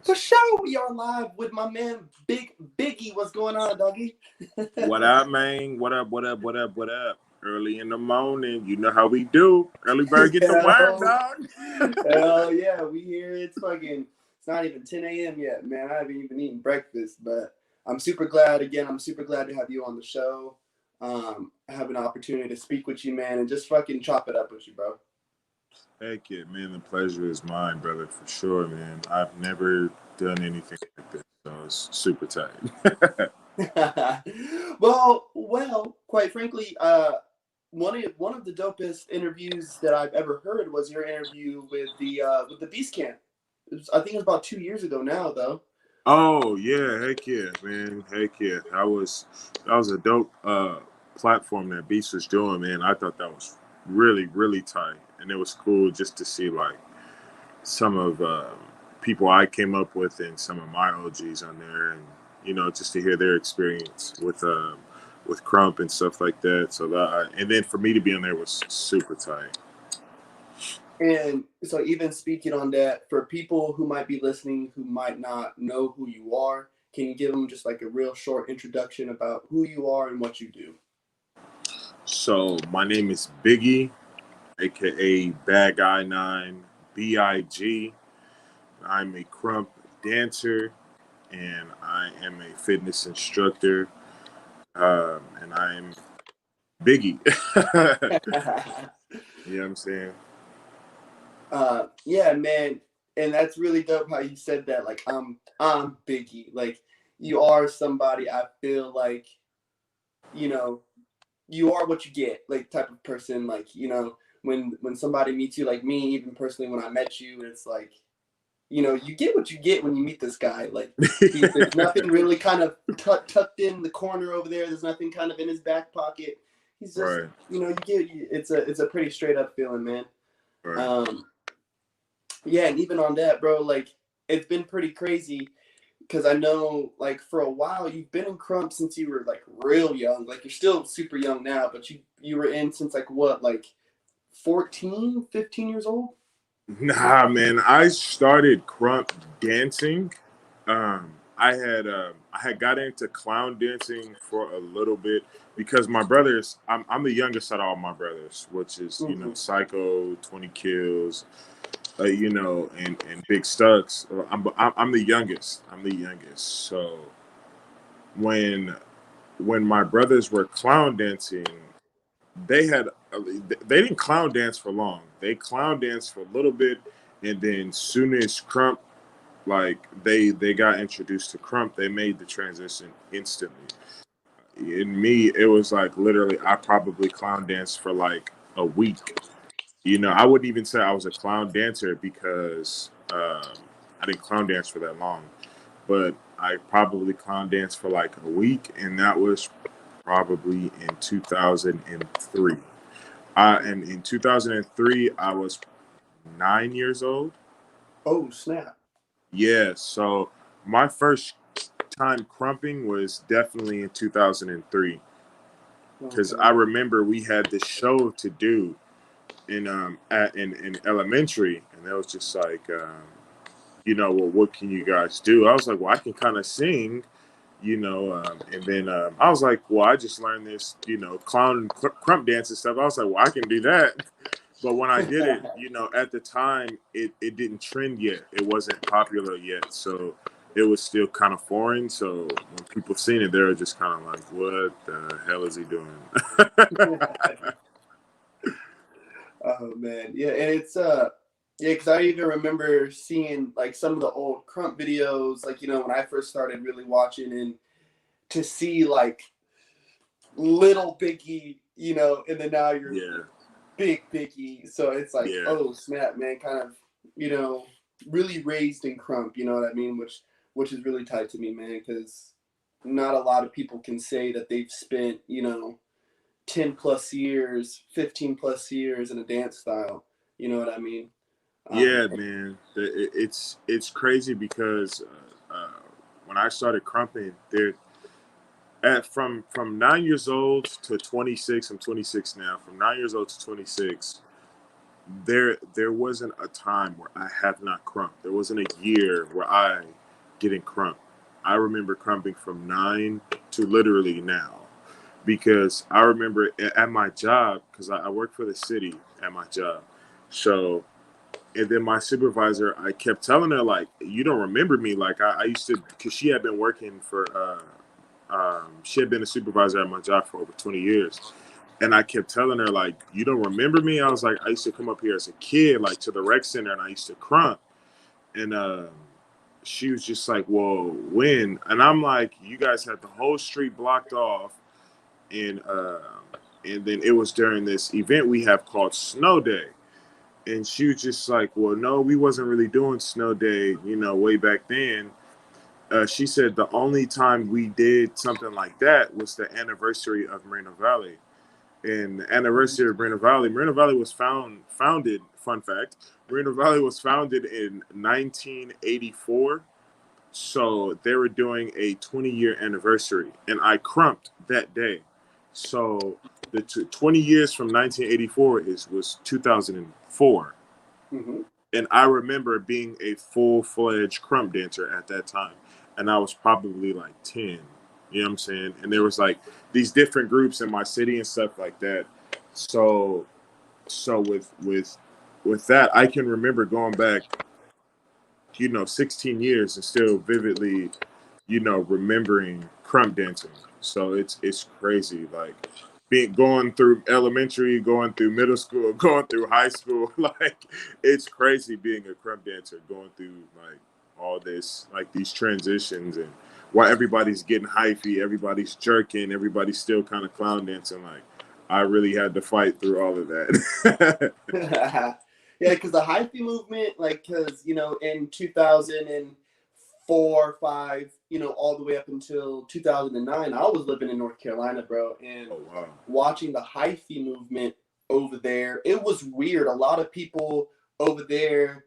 For sure, we are live with my man Biggie. What's going on, doggy? What up, man? What up? What up? What up? What up? Early in the morning, you know how we do. Early bird get the worm, Hell, dog. hell yeah, we here. It's not even 10 a.m. yet, man. I haven't even eaten breakfast, but I'm super glad. Again, I'm super glad to have you on the show. Have an opportunity to speak with you, man, and just fucking chop it up with you, bro. Heck yeah, man. The pleasure is mine, brother, for sure, man. I've never done anything like this, so it's super tight. well, quite frankly, one of the dopest interviews that I've ever heard was your interview with the Beast Camp. I think it was about 2 years ago now, though. Oh yeah, heck yeah, man. Heck yeah. That was a dope platform that Beast was doing, man. I thought that was really, really tight. And it was cool just to see like some of people I came up with and some of my OGs on there, and just to hear their experience with Crump and stuff like that. So and then for me to be on there was super tight. And so, even speaking on that, for people who might be listening who might not know who you are, can you give them just like a real short introduction about who you are and what you do? So my name is Biggie, aka Bad Guy 9, BIG. I'm a Crump dancer and I am a fitness instructor. And I'm Biggie. You know what I'm saying? Yeah, man, and that's really dope how you said that. Like, I'm Biggie. Like, you are somebody. I feel like, you know, you are what you get. Like, type of person. Like, when somebody meets you, like me, even personally, when I met you, it's like, you get what you get when you meet this guy. Like, there's nothing really kind of tucked in the corner over there. There's nothing kind of in his back pocket. He's just, Right, it's a pretty straight up feeling, man. right. Um, yeah, and even on that, bro, like it's been pretty crazy because I know, like, for a while you've been in Crump since you were like real young. Like, you're still super young now, but you were in since like what, like 14, 15 years old? Nah, man. I started Crump dancing. I had got into clown dancing for a little bit because my brothers. I'm the youngest out of all my brothers, which is Mm-hmm. Psycho, 20 Kills, and Big Stucks. I'm the youngest. I'm the youngest. So when when my brothers were clown dancing, they had they didn't clown dance for long. They clown danced for a little bit, and then soon as Crump, like they got introduced to Crump, they made the transition instantly. In me, it was like literally I probably clown danced for like a week. I wouldn't even say I was a clown dancer because I didn't clown dance for that long, but I probably clown danced for like a week, and that was probably in 2003. And in 2003, I was 9 years old. Oh, snap. Yeah, so my first time crumping was definitely in 2003 because Okay. I remember we had this show to do in elementary, and it was just like, well, what can you guys do? I was like, well, I can kind of sing, and then I was like, well, I just learned this, clown crump dance and stuff. I was like, well, I can do that. But when I did it, at the time, it didn't trend yet. It wasn't popular yet. So it was still kind of foreign. So when people seen it, they were just kind of like, what the hell is he doing? Oh man, yeah, and it's yeah, because I even remember seeing like some of the old Crump videos, like when I first started really watching, and to see like little Biggie, and then now you're Yeah, big Biggie. So it's like, yeah, oh snap, man, kind of, you know, really raised in Crump, you know what I mean? Which is really tight to me, man, because not a lot of people can say that they've spent, 10 plus years, 15 plus years in a dance style. You know what I mean? Um, yeah, man. It's crazy because when I started crumping, there from 9 years old to 26. I'm 26 now. From 9 years old to 26, there wasn't a time where I have not crumped. There wasn't a year where I didn't crump. I remember crumping from 9 to literally now, because I remember at my job, because I work for the city at my job. So, and then my supervisor, I kept telling her, like, you don't remember me. Like, I used to, because she had been working for, she had been a supervisor at my job for over 20 years. And I kept telling her, like, you don't remember me? I was like, I used to come up here as a kid, like, to the rec center, and I used to crump. And she was just like, well, when? And I'm like, you guys had the whole street blocked off. And then it was during this event we have called Snow Day. And she was just like, well, no, we wasn't really doing Snow Day, way back then. She said the only time we did something like that was the anniversary of Moreno Valley. And the anniversary of Moreno Valley was founded, fun fact, Moreno Valley was founded in 1984. So they were doing a 20-year anniversary, and I crumped that day. So the 20 years from 1984 was 2004. Mm-hmm. And I remember being a full-fledged crump dancer at that time. And I was probably like 10. You know what I'm saying? And there was like these different groups in my city and stuff like that. So with that, I can remember going back, 16 years and still vividly, remembering crump dancing. So it's crazy. Like going through elementary, going through middle school, going through high school. Like it's crazy being a crump dancer, going through like all this, like these transitions, and while everybody's getting hyphy, everybody's jerking, everybody's still kind of clown dancing. Like I really had to fight through all of that. Yeah, because the hyphy movement, like, because, in 2004, 5, all the way up until 2009, I was living in North Carolina, bro. And Oh wow. watching the hyphy movement over there, it was weird. A lot of people over there,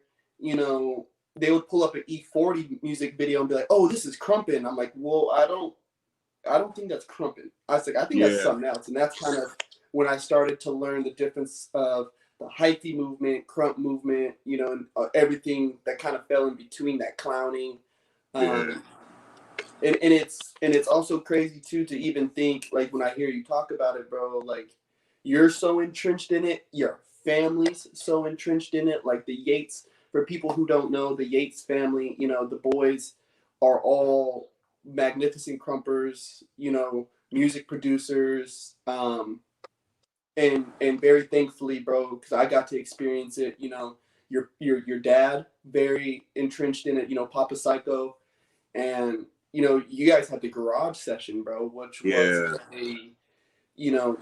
they would pull up an E40 music video and be like, "Oh, this is crumpin'." I'm like, "Well, I don't think that's crumpin'." I was like, "I think that's Yeah. something else." And that's kind of when I started to learn the difference of the hyphy movement, crump movement, and everything that kind of fell in between that clowning. Yeah. And it's also crazy too to even think, like, when I hear you talk about it, bro, like you're so entrenched in it, your family's so entrenched in it. Like the Yates, for people who don't know, the Yates family, the boys are all magnificent crumpers, music producers, and very thankfully, bro, because I got to experience it. Your dad very entrenched in it. Papa Psycho, and you guys had the garage session, bro, which was Yeah. you know,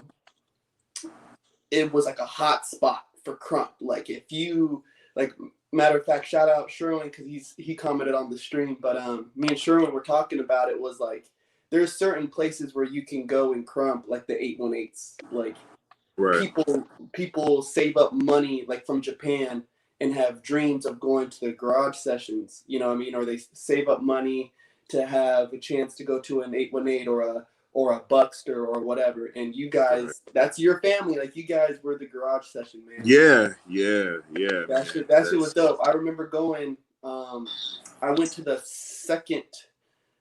it was like a hot spot for crump. Like if you like, matter of fact, shout out Sherwin because he commented on the stream. But me and Sherwin were talking about it. Was like there's certain places where you can go and crump, like the 818s, like. Right. People save up money like from Japan and have dreams of going to the garage sessions, you know what I mean? Or they save up money to have a chance to go to an 818 or a Buckster or whatever. And you Right. guys, that's your family. Like you guys were the garage session, man. Yeah, man. That shit was dope. I remember going. I went to the second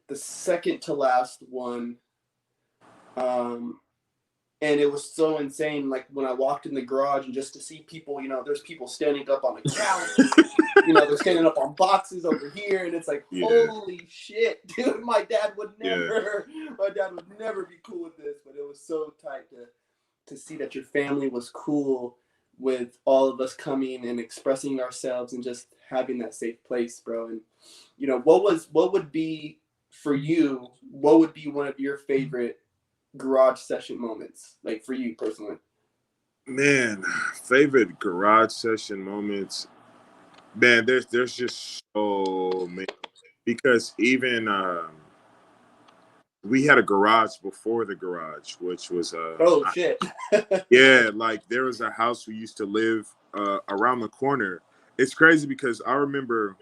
to last one. And it was so insane, like when I walked in the garage and just to see people, there's people standing up on a couch, they're standing up on boxes over here, and it's like, Yeah. holy shit, dude, my dad would never be cool with this, but it was so tight to see that your family was cool with all of us coming and expressing ourselves and just having that safe place, bro. And what would be for you, what would be one of your favorite garage session moments, like for you personally? Man, favorite garage session moments. Man, there's just so many, because even we had a garage before the garage, which was Oh shit. yeah, like there was a house we used to live around the corner. It's crazy because I remember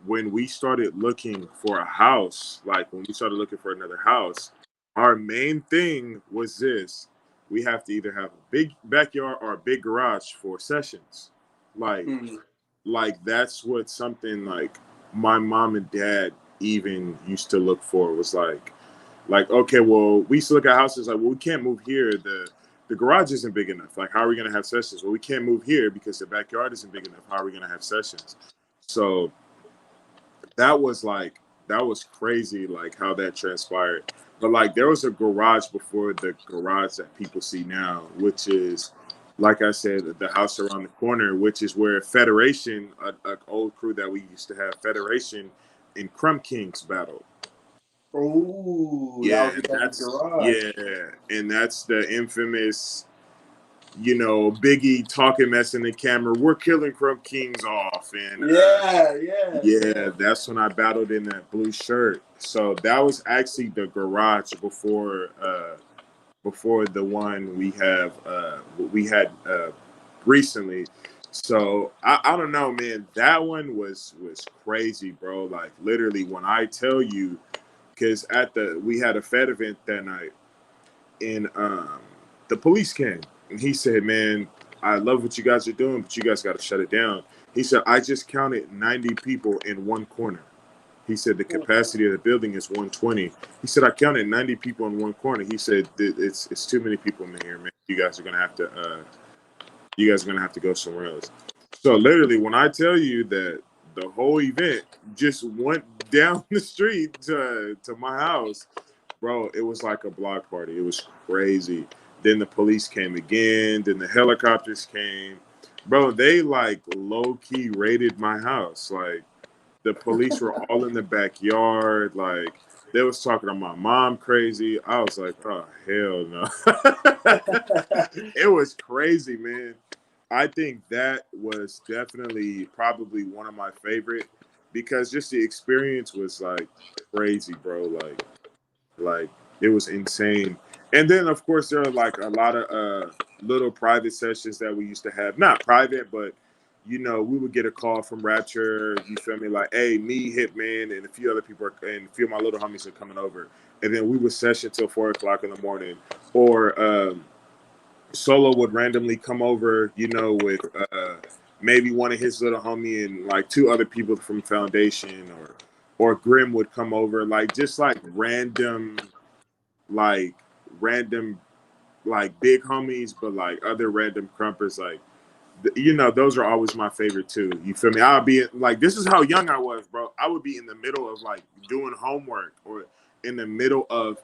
when we started looking for a house, like when we started looking for another house, our main thing was this. we have to either have a big backyard or a big garage for sessions. Like, Mm. that's what something like my mom and dad even used to look for was like, okay, well, we used to look at houses like, well, we can't move here. The garage isn't big enough. Like, how are we going to have sessions? Well, we can't move here because the backyard isn't big enough. How are we going to have sessions? So that was like, that was crazy, like how that transpired. But like, there was a garage before the garage that people see now, which is, like I said, the house around the corner, which is where Federation, a old crew that we used to have, Federation and Crumb Kings battled. Oh, that Yeah, was because of the that's garage. yeah, and that's the infamous, Biggie talking mess in the camera. We're killing Crumb Kings off, and Yeah, yeah, yeah, yeah. that's when I battled in that blue shirt. So that was actually the garage before the one we had recently. So I don't know, man. That one was crazy, bro. Like literally, when I tell you, because we had a Fed event that night, and the police came, and he said, "Man, I love what you guys are doing, but you guys got to shut it down." He said, "I just counted 90 people in one corner." He said the capacity of the building is 120. He said I counted 90 people in one corner. He said it's too many people in here, man. You guys are gonna have to go somewhere else. So literally, when I tell you that the whole event just went down the street to my house, bro, it was like a block party. It was crazy. Then the police came again. Then the helicopters came. Bro, they like low key raided my house. Like the police were all in the backyard. Like they was talking to my mom crazy. I was like, oh hell no. It was crazy, man. I think that was definitely probably one of my favorite because just the experience was like crazy, bro. Like it was insane. And then of course there are like a lot of little private sessions that we used to have. Not private, but we would get a call from Rapture, you feel me, like, hey, me, Hitman, and a few other people and a few of my little homies are coming over. And then we would session till 4 o'clock in the morning. Or Solo would randomly come over, with maybe one of his little homie and like two other people from Foundation, or Grim would come over, like just like random, like big homies, but like other random crumpers, like those are always my favorite too. You feel me? I'll be like, this is how young I was, bro. I would be in the middle of like doing homework or in the middle of,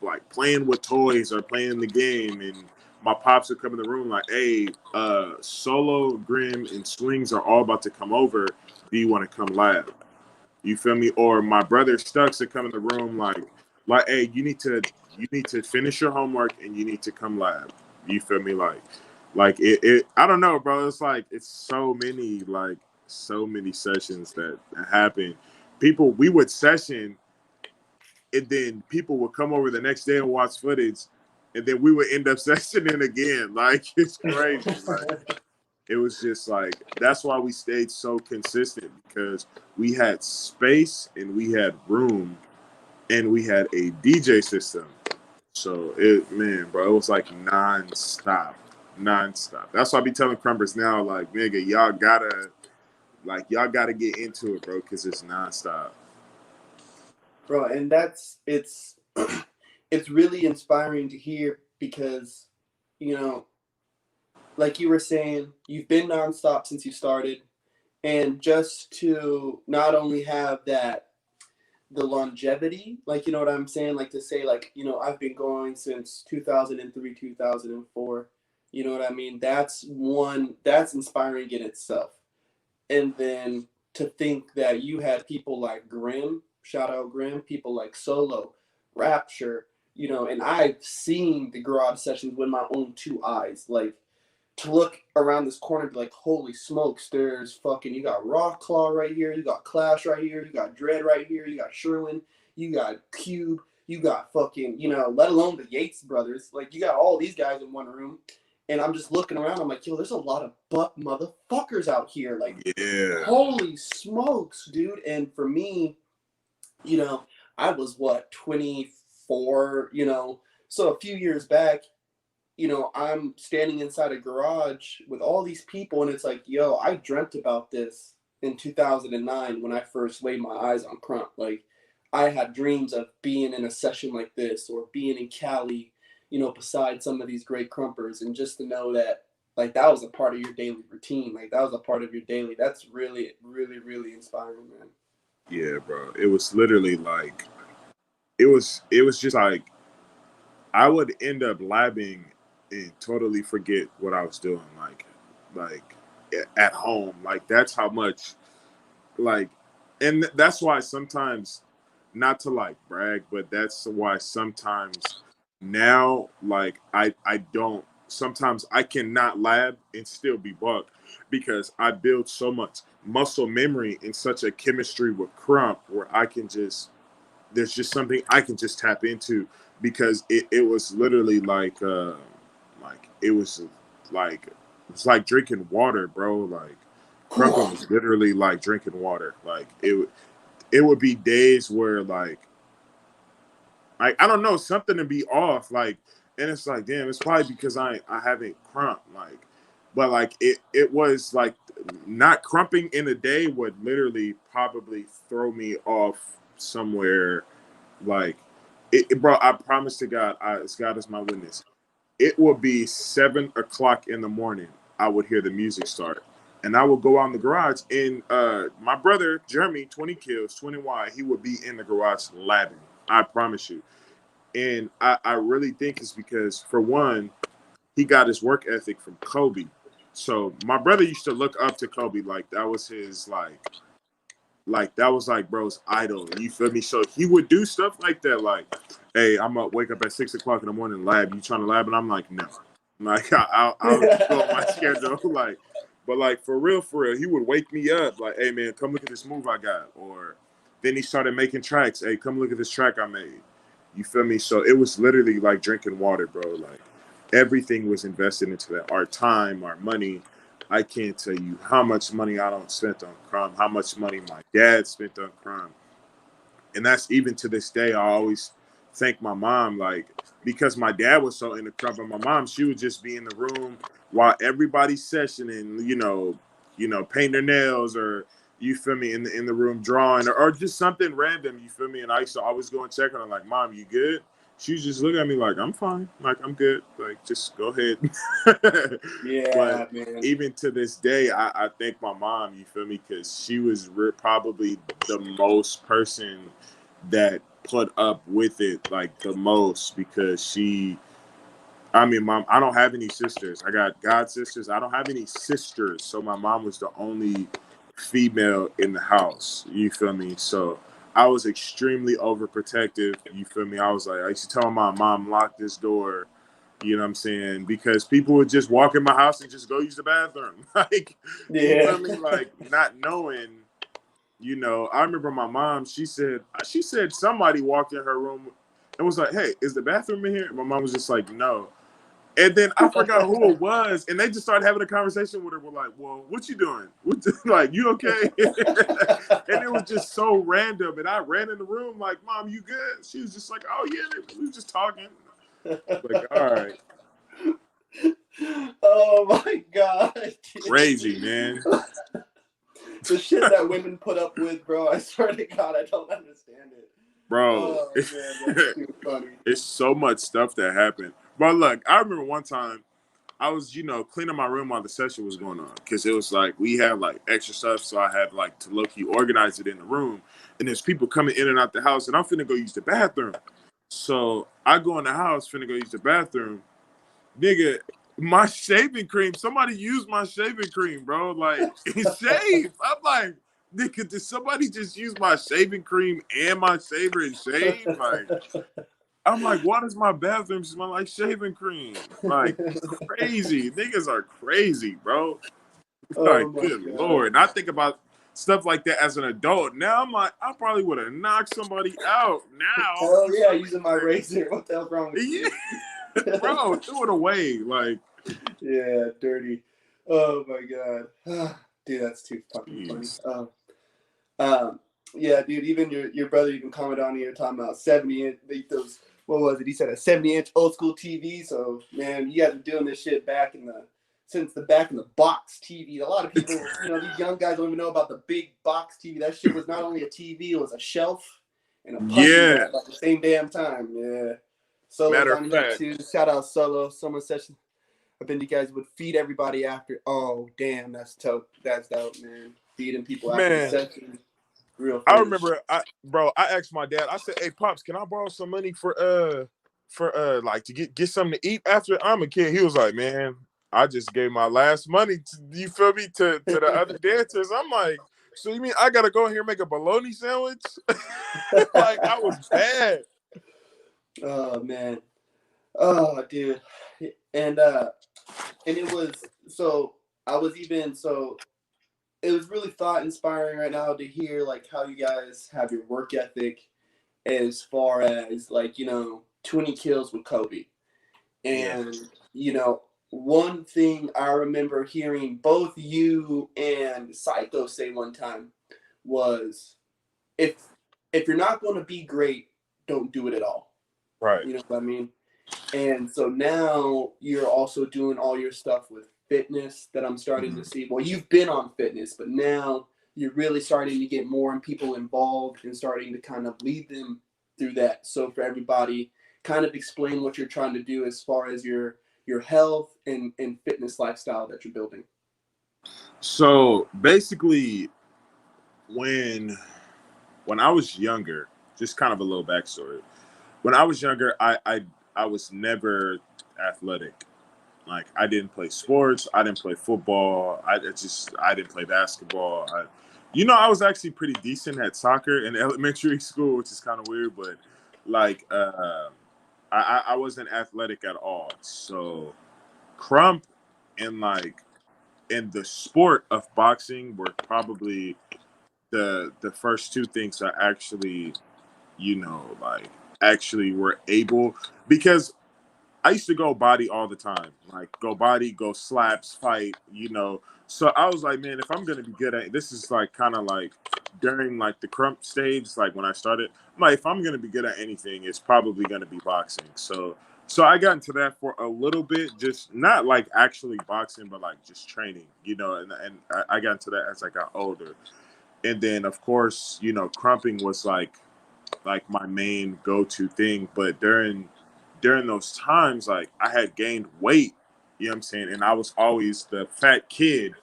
like playing with toys or playing the game, and my pops would come in the room like, hey, Solo, Grim, and Swings are all about to come over. Do you want to come live? You feel me? Or my brother Stucks would come in the room like, hey, you need to finish your homework and you need to come live. You feel me? Like it I don't know, bro. It's like it's so many sessions that happen. We would session, and then people would come over the next day and watch footage, and then we would end up sessioning again. Like it's crazy. Like it was just like that's why we stayed so consistent, because we had space and we had room and we had a DJ system. So man, bro, it was like nonstop, nonstop. That's why I be telling Crumbers now, like, nigga, y'all gotta get into it, bro, because it's nonstop. Bro, and it's it's really inspiring to hear because, you know, like you were saying, you've been nonstop since you started, and just to not only have that the longevity, like you know what I'm saying, like to say like I've been going since 2003, 2004. You know what I mean? That's inspiring in itself. And then to think that you had people like Grim, shout out Grim, people like Solo, Rapture, and I've seen the garage sessions with my own two eyes. Like to look around this corner and be like, holy smokes, there's fucking, you got Raw Claw right here, you got Clash right here, you got Dread right here, you got Sherwin, you got Cube, you got fucking, let alone the Yates brothers. Like, you got all these guys in one room. And I'm just looking around, I'm like, yo, there's a lot of buck motherfuckers out here. Like, Yeah. holy smokes, dude. And for me, I was what, 24, so a few years back, you know, I'm standing inside a garage with all these people, and it's like, yo, I dreamt about this in 2009 when I first laid my eyes on Crump. Like, I had dreams of being in a session like this or being in Cali, you know, beside some of these great Crumpers, and just to know that, like, that was a part of your daily routine. Like, that was a part of your daily. That's really, really, really inspiring, man. Yeah, bro. It was literally like it was just like I would end up labbing and totally forget what I was doing, like at home. Like that's how much like, and that's why sometimes, not to like brag, but that's why sometimes now, like I don't. Sometimes I cannot lab and still be buck because I build so much muscle memory and such a chemistry with Crump where I can just there's just something I can just tap into because it was literally like it was like it's like drinking water, bro. Like crumping was literally like drinking water. Like it would be days where like I don't know, something to be off. Like and it's like, damn, it's probably because I haven't crumped. Like but like it was like not crumping in a day would literally probably throw me off somewhere like bro, I promise to God, as God is my witness, it will be 7 o'clock in the morning. I would hear the music start, and I would go out in the garage. And my brother Jeremy, 20 kills, 20 Y, he would be in the garage labbing. I promise you. And I really think it's because, for one, he got his work ethic from Kobe. So my brother used to look up to Kobe, like that was his like that was like bro's idol. You feel me? So he would do stuff like that, like, "Hey, I'm up, wake up at 6 o'clock in the morning, lab. You trying to lab?" And I'm like, "No." Like I'll go on my schedule, like, but like for real, he would wake me up, like, "Hey man, come look at this move I got." Or then he started making tracks. "Hey, come look at this track I made." You feel me? So it was literally like drinking water, bro. Like everything was invested into that. Our time, our money. I can't tell you how much money I don't spent on crime, how much money my dad spent on crime. And that's even to this day, I always thank my mom, like, because my dad was so into crime, but my mom, she would just be in the room while everybody's sessioning, painting their nails or you feel me in the room drawing or just something random, you feel me? And I used to always go and check on her, like, "Mom, you good?" She was just looking at me like, "I'm fine, like I'm good, like just go ahead." But Yeah, man. even to this day, I thank my mom, you feel me, because she was probably the most person that put up with it like the most because I mean, mom, I don't have any sisters. I got god sisters. I don't have any sisters. So my mom was the only female in the house. You feel me? So I was extremely overprotective. You feel me? I was like, I used to tell my mom, lock this door. You know what I'm saying? Because people would just walk in my house and just go use the bathroom. Like, you Yeah. feel me? Like, not knowing, I remember my mom, she said somebody walked in her room and was like, "Hey, is the bathroom in here?" And my mom was just like, "No." And then I forgot who it was, and they just started having a conversation with her. We're like, "Well, what you doing? Like, you okay?" And it was just so random. And I ran in the room like, "Mom, you good?" She was just like, "Oh yeah, we were just talking." Like, all right, Oh my god, crazy man, the shit that women put up with, bro. I swear to God, I don't understand it. bro. Oh man, that's too funny. It's so much stuff that happened. But look, I remember one time I was, cleaning my room while the session was going on because it was like we had like extra stuff, so I had like to low key organize it in the room. And there's people coming in and out the house, and I'm finna go use the bathroom. So I go in the house, finna go use the bathroom. Nigga, my shaving cream. Somebody used my shaving cream, bro. Like it's shave. I'm like, nigga, did somebody just use my shaving cream and my shaver and shave? Like. I'm like, why does my bathroom smell like shaving cream? Like, crazy. Niggas are crazy, bro. Oh Like, my good god. Lord. And I think about stuff like that as an adult. Now I'm like, I probably would have knocked somebody out now. Hell You yeah, feel me? using my razor. What the hell's wrong with Yeah, you? bro, threw it away. Like, Yeah, dirty. Oh my god. Dude, that's too fucking funny. jeez. Um, yeah, dude. Even your brother, you can comment on it. You're talking about 70 and like those what was it? He said a 70-inch old school TV. So man, you guys are doing this shit since the back in the box TV. A lot of people, these young guys don't even know about the big box TV. That shit was not only a TV, it was a shelf and a punching Yeah. bag at the same damn time. Yeah. Solo's Matter of on here fact, too. Shout out Solo. Summer session. I bet you guys would feed everybody after. Oh damn, that's dope. That's dope, man. Feeding people after the man, session. Real I finish. remember, I asked my dad. I said, "Hey, pops, can I borrow some money for like to get something to eat after I'm a kid?" He was like, "Man, I just gave my last money to, you feel me, to the other dancers." I'm like, "So you mean I gotta go here and make a bologna sandwich?" Like I was bad. Oh man. Oh dude. And it was so I was even so it was really thought inspiring right now to hear like how you guys have your work ethic as far as like 20 kills with Kobe. Yeah. And one thing I remember hearing both you and Psycho say one time was if if you're not going to be great, don't do it at all. Right. You know what I mean? And so now you're also doing all your stuff with fitness that I'm starting to see. Well, you've been on fitness, but now you're really starting to get more and people involved and starting to kind of lead them through that. So for everybody, kind of explain what you're trying to do as far as your health and fitness lifestyle that you're building. So basically, when I was younger, just kind of a little backstory. When I was younger, I was never athletic. Like I didn't play sports, I didn't play football, I didn't play basketball. I was actually pretty decent at soccer in elementary school, which is kind of weird, but like I wasn't athletic at all. So Crump and like in the sport of boxing were probably the first two things I actually, like actually were able, because I used to go body all the time, like go body, go slaps, fight. So I was like, man, if I'm gonna be good at this, is like kind of like during like the Crump stage, like when I started, I'm like, if I'm gonna be good at anything, it's probably gonna be boxing. So I got into that for a little bit, just not like actually boxing, but like just training, and I got into that as I got older. And then of course, crumping was like my main go-to thing. But during those times, like I had gained weight, you know what I'm saying? And I was always the fat kid,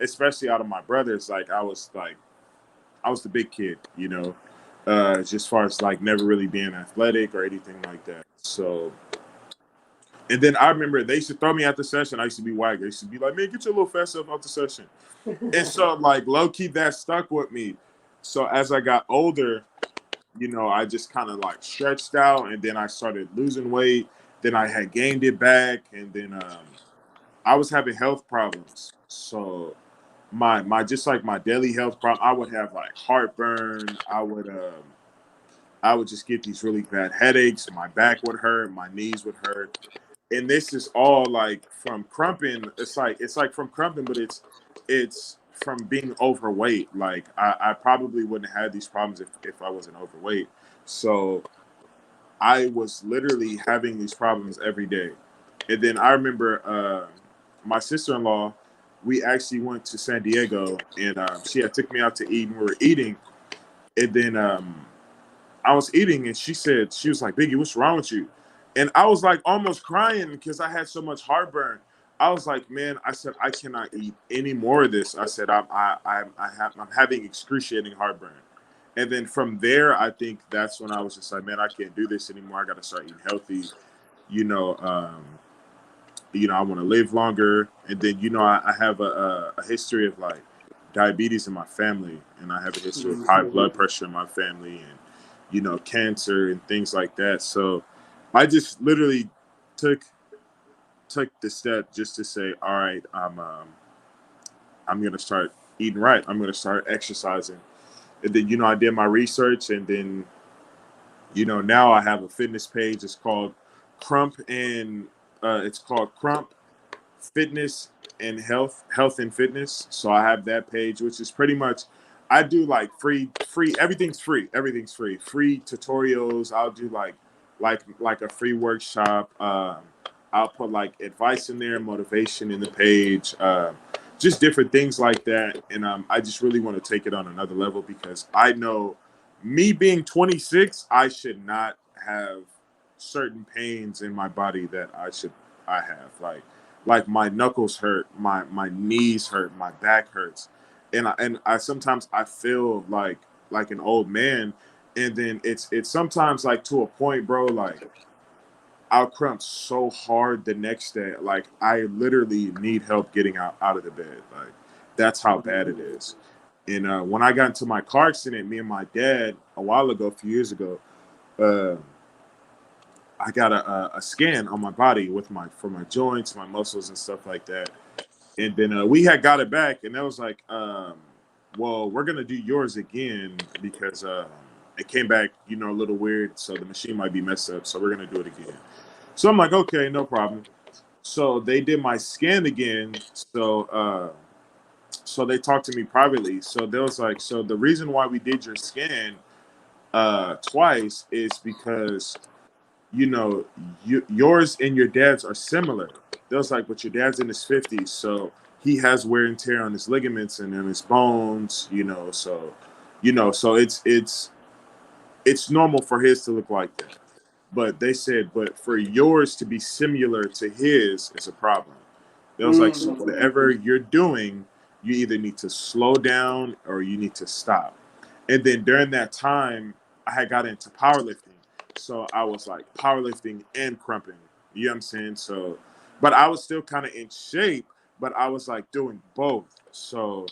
especially out of my brothers. I was the big kid, just as far as like never really being athletic or anything like that. So, and then I remember they used to throw me out the session. I used to be white. They used to be like, man, get your little fat self out the session. And so like low key that stuck with me. So as I got older, I just kind of like stretched out, and then I started losing weight. Then I had gained it back, and then I was having health problems. So my just like my daily health problem, I would have like heartburn. I would just get these really bad headaches. My back would hurt. My knees would hurt. And this is all like from crumping. It's like from crumping, but it's from being overweight. Like I probably wouldn't have had these problems if I wasn't overweight. So I was literally having these problems every day. And then I remember my sister-in-law, we actually went to San Diego, and she had took me out to eat, and we were eating. And then I was eating, and she was like, Biggie, what's wrong with you? And I was like almost crying because I had so much heartburn. I was like, man, I said, I cannot eat any more of this. I said, I'm having excruciating heartburn. And then from there, I think that's when I was just like, man, I can't do this anymore. I got to start eating healthy. You know, um, I want to live longer. And then, I have a history of like diabetes in my family, and I have a history of high blood pressure in my family, and cancer and things like that. So I just literally took the step just to say, all right, I'm gonna start eating right. I'm gonna start exercising. And then I did my research, and then now I have a fitness page. It's called Crump Fitness and Health and Fitness. So I have that page, which is pretty much, I do like free everything's free. Free tutorials. I'll do like like a free workshop. I'll put like advice in there, motivation in the page, just different things like that. And I just really want to take it on another level because I know me being 26, I should not have certain pains in my body that I have. Like my knuckles hurt, my knees hurt, my back hurts. And I sometimes I feel like an old man. And then it's sometimes like to a point, bro, like I'll crump so hard the next day. Like I literally need help getting out of the bed. Like that's how bad it is. And when I got into my car accident, me and my dad a while ago, a few years ago, uh, I got a scan on my body with my joints, my muscles, and stuff like that. And then we had got it back, and that was like, well, we're gonna do yours again because it came back, a little weird. So the machine might be messed up. So we're gonna do it again. So I'm like, okay, no problem. So they did my scan again. So they talked to me privately. So they was like, so the reason why we did your scan twice is because yours and your dad's are similar. They was like, but your dad's in his 50s, so he has wear and tear on his ligaments and in his bones. So it's normal for his to look like that. But they said, but for yours to be similar to his is a problem. It was like, so Mm. whatever you're doing, you either need to slow down or you need to stop. And then during that time, I had got into powerlifting. So I was like powerlifting and crumping. You know what I'm saying? So, but I was still kind of in shape, but I was like doing both. So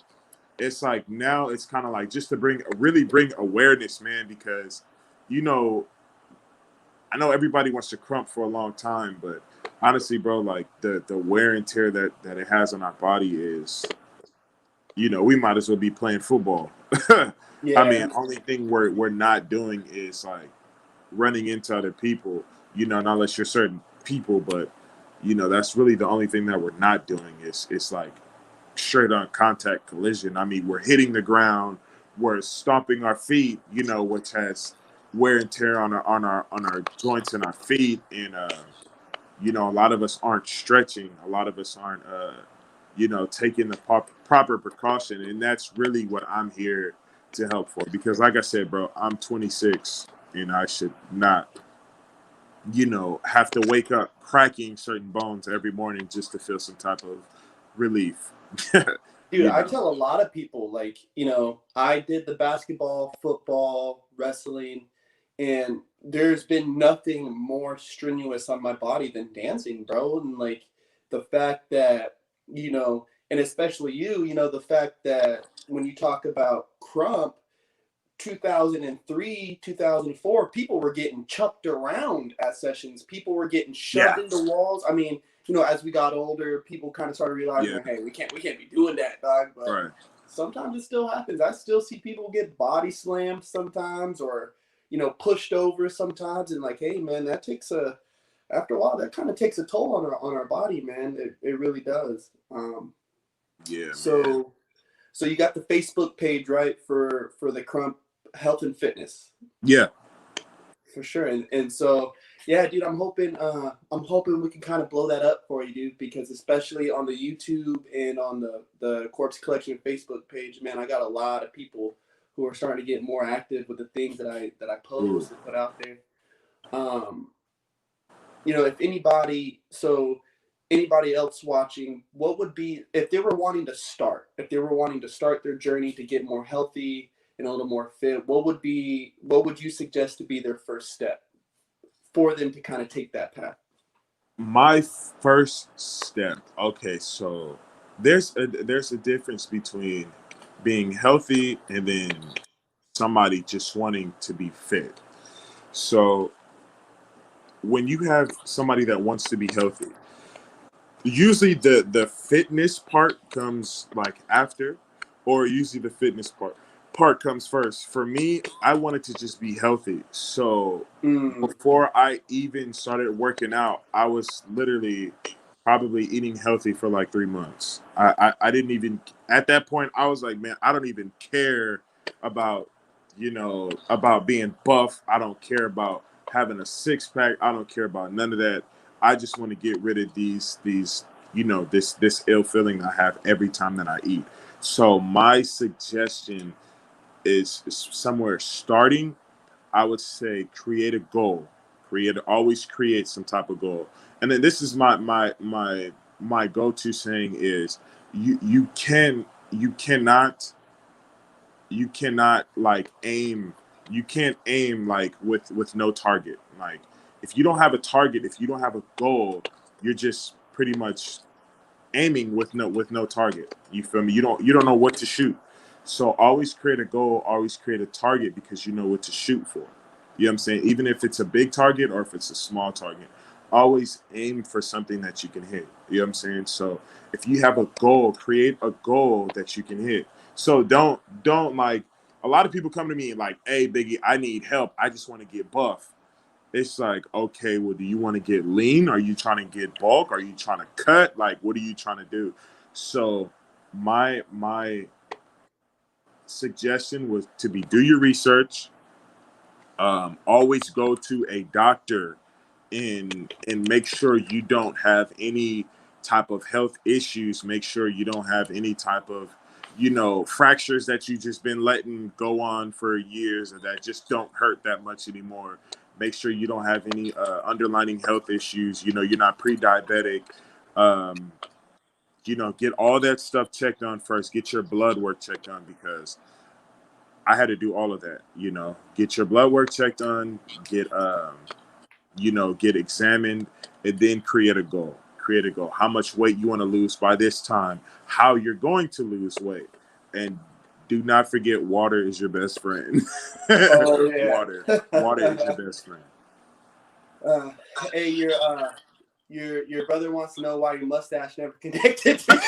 it's like now it's kind of like just to really bring awareness, man, because, you know, I know everybody wants to crump for a long time, but honestly, bro, like the wear and tear that it has on our body is, we might as well be playing football. I Yeah. mean, only thing we're not doing is like running into other people, not unless you're certain people, but that's really the only thing that we're not doing is it's like straight on contact collision. I mean, we're hitting the ground, we're stomping our feet, which has wear and tear on our joints and our feet, and a lot of us aren't stretching, a lot of us aren't taking the proper precaution, and that's really what I'm here to help for. Because, like I said, bro, I'm 26, and I should not, have to wake up cracking certain bones every morning just to feel some type of relief. Dude, you I know. tell a lot of people, like, I did the basketball, football, wrestling, and there's been nothing more strenuous on my body than dancing, bro. And like the fact that, and especially the fact that when you talk about crump, 2003, 2004, people were getting chucked around at sessions. People were getting shoved Yeah. into walls. I mean, as we got older, people kind of started realizing, Yeah. like, hey, we can't be doing that, dog. But Right. sometimes it still happens. I still see people get body slammed sometimes, or pushed over sometimes. And like, hey, man, after a while, that kind of takes a toll on our body, man. It really does. Yeah, man. So so you got the Facebook page, right, for the Crump Health and Fitness. Yeah. For sure. And so yeah, dude, I'm hoping we can kind of blow that up for you, dude, because especially on the YouTube and on the Corpse Collection Facebook page, man, I got a lot of people who are starting to get more active with the things that I Ooh. post and put out there. Um, if anybody else watching, what would be if they were wanting to start their journey to get more healthy and a little more fit, what would you suggest to be their first step for them to kind of take that path? My first step. Okay, so there's a difference between being healthy and then somebody just wanting to be fit. So when you have somebody that wants to be healthy, usually the fitness part comes like after, or usually the fitness part comes first. For me, I wanted to just be healthy. So Mm, before I even started working out, I was literally probably eating healthy for like 3 months. I didn't even at that point I was like, man, I don't even care about about being buff. I don't care about having a six pack. I don't care about none of that. I just want to get rid of these this ill feeling I have every time that I eat. So my suggestion is somewhere starting. I would say create a goal. Always create some type of goal. And then this is my go-to saying is you cannot you cannot like aim you can't aim like with no target. Like if you don't have a target, if you don't have a goal, you're just pretty much aiming with no target. You feel me? You don't know what to shoot. So always create a goal, always create a target because you know what to shoot for. You know what I'm saying? Even if it's a big target or if it's a small target, always aim for something that you can hit. You know what I'm saying? So if you have a goal, create a goal that you can hit. So don't like a lot of people come to me and like, hey Biggie, I need help. I just want to get buff. It's like, okay, well, do you want to get lean? Are you trying to get bulk? Are you trying to cut? Like, what are you trying to do? So my suggestion was to be do your research. Always go to a doctor and make sure you don't have any type of health issues. Make sure you don't have any type of fractures that you just been letting go on for years and that just don't hurt that much anymore. Make sure you don't have any underlying health issues. You're not pre-diabetic. um, get all that stuff checked on first. Get your blood work checked on because I had to do all of that. Get your blood work checked on, get examined, and then create a goal. Create a goal. How much weight you want to lose by this time, how you're going to lose weight. And do not forget water is your best friend. Oh yeah. Water is your best friend. uh, hey, your brother wants to know why your mustache never connected to your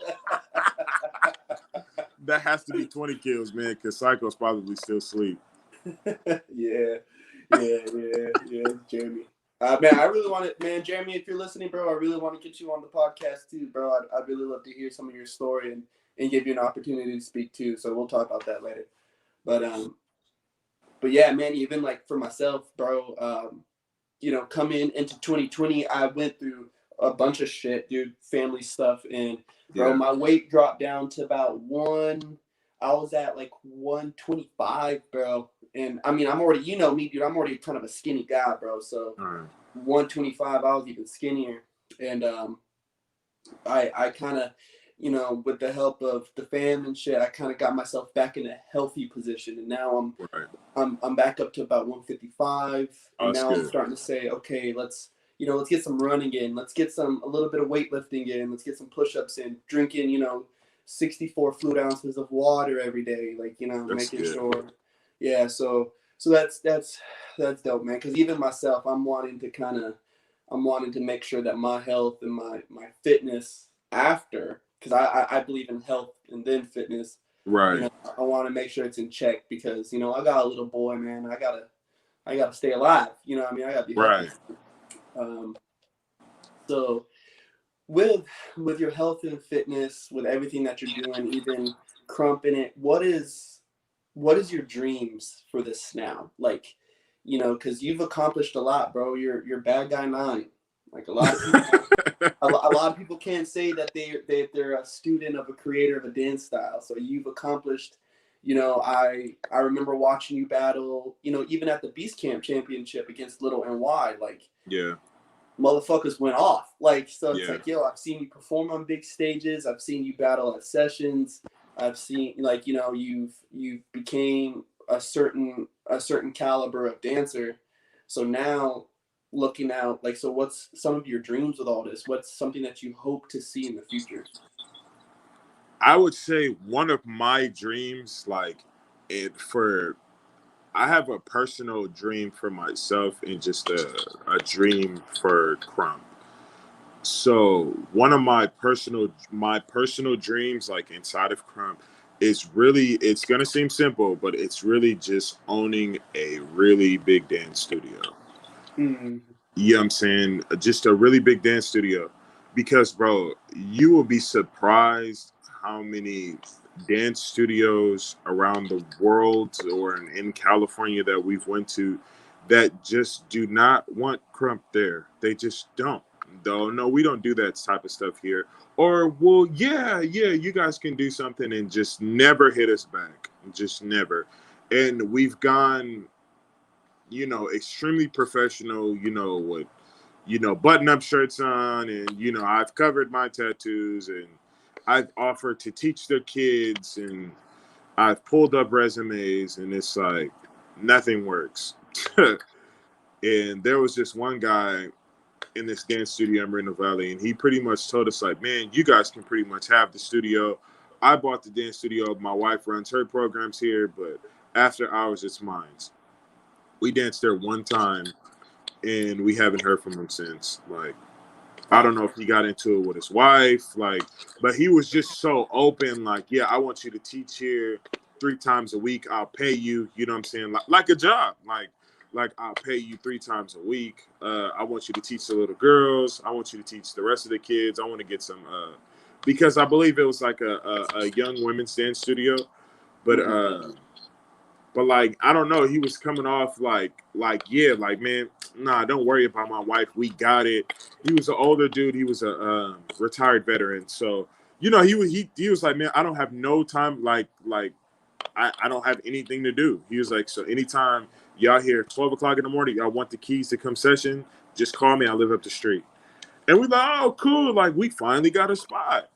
beard. That has to be 20 kills, man, because Psycho's probably still asleep. Yeah, Jeremy. Man, I really want to, man, Jeremy, if you're listening, bro, I really want to get you on the podcast too, bro. I'd really love to hear some of your story and give you an opportunity to speak too. So we'll talk about that later. But yeah, man, even like for myself, bro, coming into 2020, I went through a bunch of shit, dude, family stuff, and bro, my weight dropped down to about I was at like 125, bro. And I mean, I'm already, me, dude, I'm already kind of a skinny guy, bro. So 125, I was even skinnier. And I kind of, with the help of the fam and shit, I kind of got myself back in a healthy position. And now I'm back up to about 155. And now good. I'm starting to say, okay, let's get some running in. Let's get a little bit of weightlifting in. Let's get some push-ups in. Drinking, 64 fluid ounces of water every day. Like, That's making good. sure. Yeah. So that's dope, man. Because even myself, I'm wanting to make sure that my health and my fitness after, because I believe in health and then fitness. Right. I want to make sure it's in check because I got a little boy, man. I gotta stay alive. I mean, I gotta be healthy. Right. So with your health and fitness, with everything that you're doing, even crumping it, what is your dreams for this now? Like, because you've accomplished a lot, bro. You're Bad Guy 9. Like a lot of people, a lot of people can't say that they're a student of a creator of a dance style. So you've accomplished. I remember watching you battle. Even at the Beast Camp Championship against Little NY, like motherfuckers went off. Like, so it's like, yo, I've seen you perform on big stages. I've seen you battle at sessions. I've seen like you've became a certain caliber of dancer. So now looking out, like, so what's some of your dreams with all this? What's something that you hope to see in the future? I would say one of my dreams, like I have a personal dream for myself and just a dream for Crump. So one of my personal dreams, like inside of Crump, is really, it's gonna seem simple, but it's really just owning a really big dance studio. Mm. You know what I'm saying? Just a really big dance studio. Because, bro, you will be surprised how many dance studios around the world or in California that we've went to that just do not want Crump there. They just don't. Though, no, we don't do that type of stuff here. Or, well, yeah, you guys can do something and just never hit us back. Just never. And we've gone, extremely professional, with, button up shirts on. And, I've covered my tattoos and I've offered to teach their kids and I've pulled up resumes and it's like nothing works. And there was just one guy in this dance studio in Moreno Valley, and he pretty much told us, like, man, you guys can pretty much have the studio. I bought the dance studio. My wife runs her programs here, but after hours, it's mine. We danced there one time, and we haven't heard from him since. Like, I don't know if he got into it with his wife, like, but he was just so open, like, yeah, I want you to teach here 3 times a week. I'll pay you, you know what I'm saying? Like a job, like I'll pay you 3 times a week. I want you to teach the little girls. I want you to teach the rest of the kids. I want to get some, because I believe it was like a young women's dance studio, but like, I don't know. He was coming off yeah, like, man, nah, don't worry about my wife. We got it. He was an older dude. He was a retired veteran. So, he was like, man, I don't have no time. Like I don't have anything to do. He was like, so anytime y'all here 12 o'clock in the morning, y'all want the keys to come session, just call me. I live up the street. And we like, oh, cool. Like, we finally got a spot.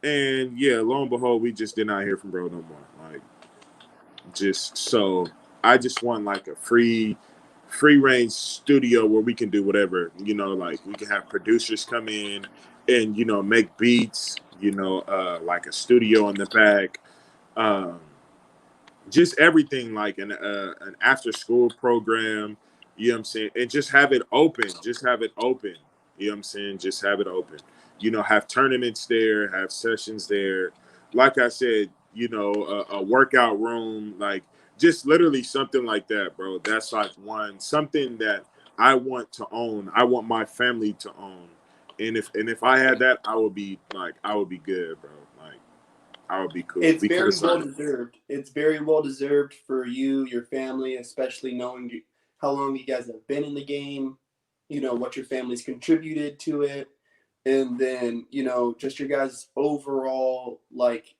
And yeah, lo and behold, we just did not hear from bro no more. Like, just so I just want like a free range studio where we can do whatever, like we can have producers come in and make beats, like a studio in the back, um, just everything, like an after school program, you know what I'm saying, and just have it open, you know what I'm saying, just have it open, have tournaments there, have sessions there, like I said, a workout room, like just literally something like that, bro. That's like something that I want to own. I want my family to own. And if I had that, I would be good, bro. Like, I would be cool It's very because well deserved. It's very well deserved for you, your family, especially knowing how long you guys have been in the game, what your family's contributed to it. And then, just your guys' overall, like,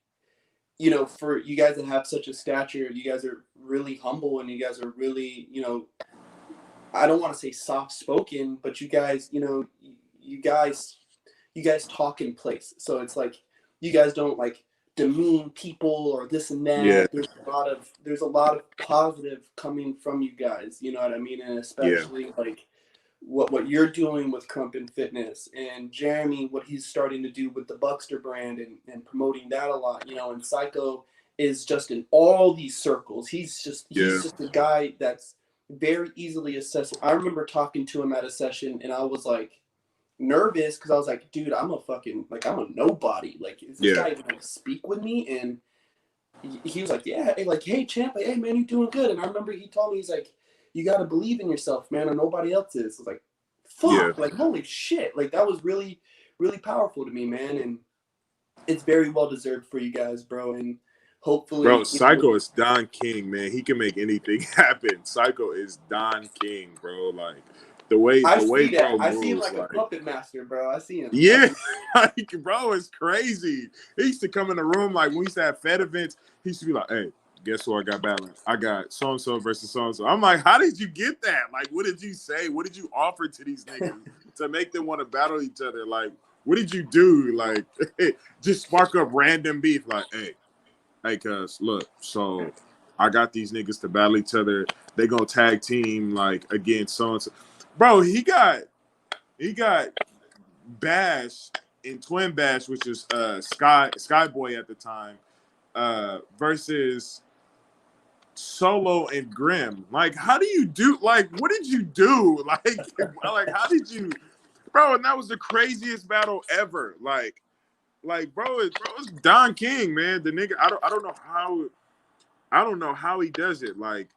for you guys to have such a stature, you guys are really humble and you guys are really, I don't want to say soft spoken, but you guys, you guys talk in place. So it's like you guys don't like demean people or this and yeah, that. There's a lot of positive coming from you guys. You know what I mean? And yeah, especially like what you're doing with Crump and Fitness and Jeremy, what he's starting to do with the Buckster brand and promoting that a lot. And Psycho is just in all these circles. yeah, He's just a guy that's very easily accessible. I remember talking to him at a session and I was like nervous because I was like, dude, I'm a nobody. Like, is this yeah, guy even gonna speak with me? And he was like, yeah, hey, like, hey, champ, hey, man, you doing good? And I remember he told me, he's like, you got to believe in yourself, man, or nobody else is. I was like, yeah. fuck, like, holy shit. Like, that was really, really powerful to me, man. And it's very well deserved for you guys, bro. And Bro, hopefully, Psycho is Don King, man. He can make anything happen. Psycho is Don King, bro. Like I the way see that. bro I see him moves, like a like, puppet master, bro. I see him. yeah, like, bro, it's crazy. He used to come in the room, like when we used to have Fed events, he used to be like, hey, guess who I got battling? I got so and so versus so and so. I'm like, how did you get that? Like, what did you say? What did you offer to these niggas to make them want to battle each other? Like, what did you do? Like, just spark up random beef. Like, hey, cuz, look, so I got these niggas to battle each other. They gonna tag team like against so and so. Bro, he got Bash in Twin Bash, which is Skyboy at the time, versus Solo and Grim. Like, how do you do? Like, what did you do? Like how did you, bro? And that was the craziest battle ever. Like, bro, it's Don King, man. The nigga, I don't know how he does it. Like,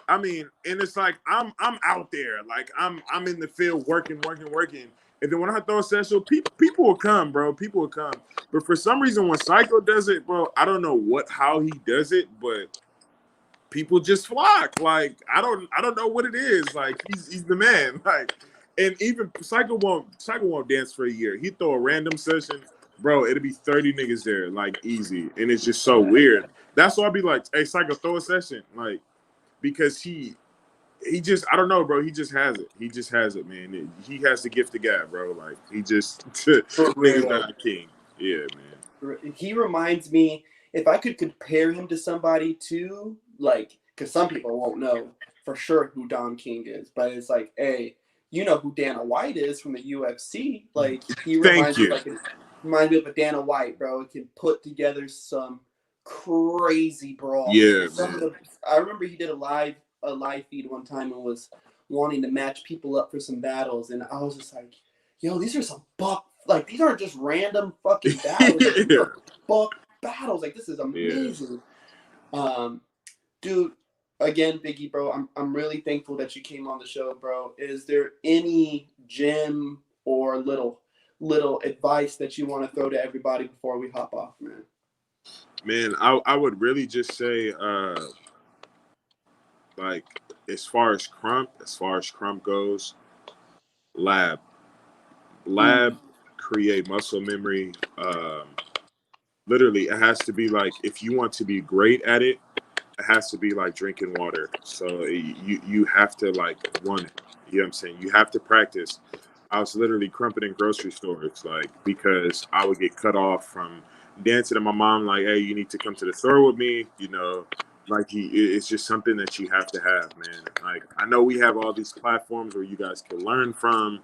I mean, and it's like I'm out there, like I'm in the field working. And then when I throw a session, people will come, bro. People will come. But for some reason, when Psycho does it, bro, I don't know how he does it, but people just flock. Like I don't know what it is. Like he's the man. Like, and even Psycho won't dance for a year. He throw a random session, bro. It'll be 30 niggas there, like easy, and it's just so weird. That's why I be like, hey, Psycho, throw a session, like because he just I don't know, bro. He just has it. He just has it, man. He has the gift of God, bro. Like he just For niggas real. not a king. Yeah, man. He reminds me, if I could compare him to somebody too, like, because some people won't know for sure who Don King is, but it's like, hey, you know who Dana White is from the UFC. Like he Thank reminds me you. like reminds me of a Dana White, bro. He can put together some crazy brawls. Yeah, Some of man. the, I remember he did a live feed one time and was wanting to match people up for some battles, and I was just like, yo, these are some like these aren't just random fucking battles. Like, these Yeah. are fuck battles. Like this is amazing. Dude, again, Biggie, bro, I'm really thankful that you came on the show, bro. Is there any gem or little advice that you want to throw to everybody before we hop off, man? Man, I would really just say, like, as far as Crump goes, lab, create muscle memory. Literally, it has to be like if you want to be great at it, it has to be like drinking water. So you have to like want it. You know what I'm saying? You have to practice. I was literally crumping in grocery stores, like because I would get cut off from dancing to my mom, like, hey, you need to come to the store with me, you know. Like it's just something that you have to have, man. Like I know we have all these platforms where you guys can learn from,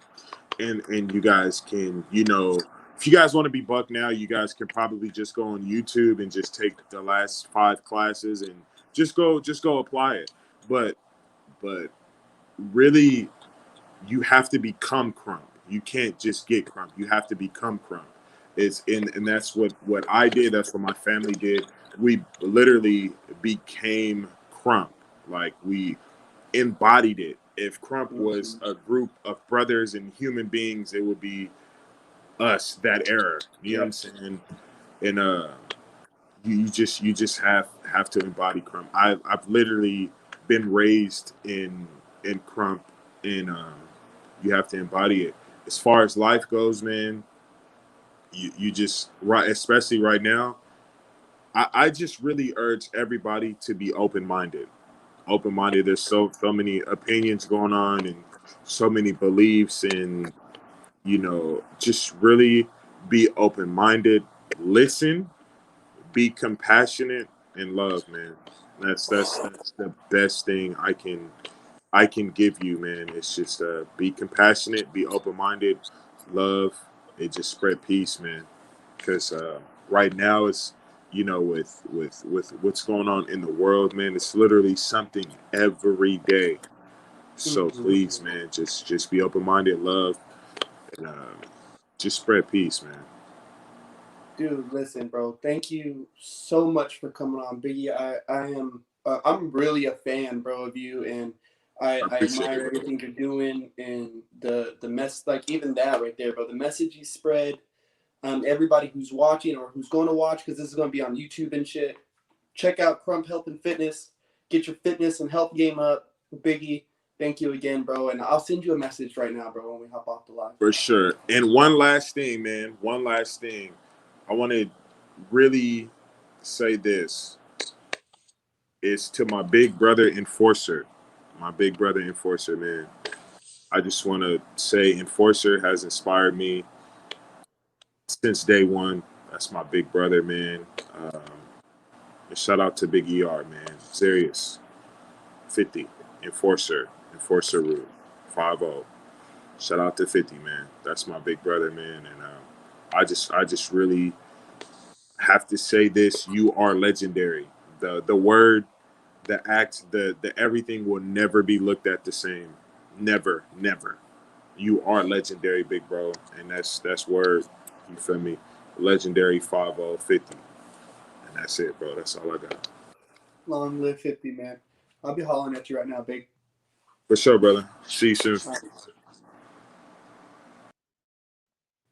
and you guys can, you know, if you guys want to be buck now, you guys can probably just go on YouTube and just take the last 5 classes and just go apply it. But really, you have to become Crump. You can't just get Crump. You have to become Crump. And that's what I did. That's what my family did. We literally became Crump. Like we embodied it. If Crump was a group of brothers and human beings, it would be us that era. You know what I'm saying? And you just have to embody Crump. I've literally been raised in Crump, and you have to embody it. As far as life goes, man, you just right, especially right now. I just really urge everybody to be open minded. Open minded. There's so many opinions going on and so many beliefs, and you know, just really be open minded. Listen, be compassionate, and love, man. That's the best thing I can give you, man. It's just be compassionate, be open minded, love, and just spread peace, man. Because right now it's, you know, with what's going on in the world, man, it's literally something every day. So please, man, just be open minded, love, and just spread peace, man. Dude, listen, bro. Thank you so much for coming on, Biggie. I am I'm really a fan, bro, of you, and I I appreciate admire it, bro. everything you're doing and the mess, like even that right there, bro. The message you spread. Everybody who's watching or who's going to watch, because this is going to be on YouTube and shit. Check out Crump Health and Fitness. Get your fitness and health game up. Biggie, thank you again, bro. And I'll send you a message right now, bro, when we hop off the live. For sure. And one last thing, man. One last thing. I want to really say this. It's to my big brother Enforcer. My big brother Enforcer, man. I just want to say Enforcer has inspired me since day one. That's my big brother, man. And shout out to Big ER, man. Serious. 50. Enforcer Root. 5-0. Shout out to 50, man. That's my big brother, man. And I just really have to say this: you are legendary. The word, the act, the everything will never be looked at the same. Never, never. You are legendary, big bro, and that's word. You feel me? Legendary 50, and that's it, bro. That's all I got. Long live 50, man. I'll be hollering at you right now, big. For sure, brother. See you soon. All right.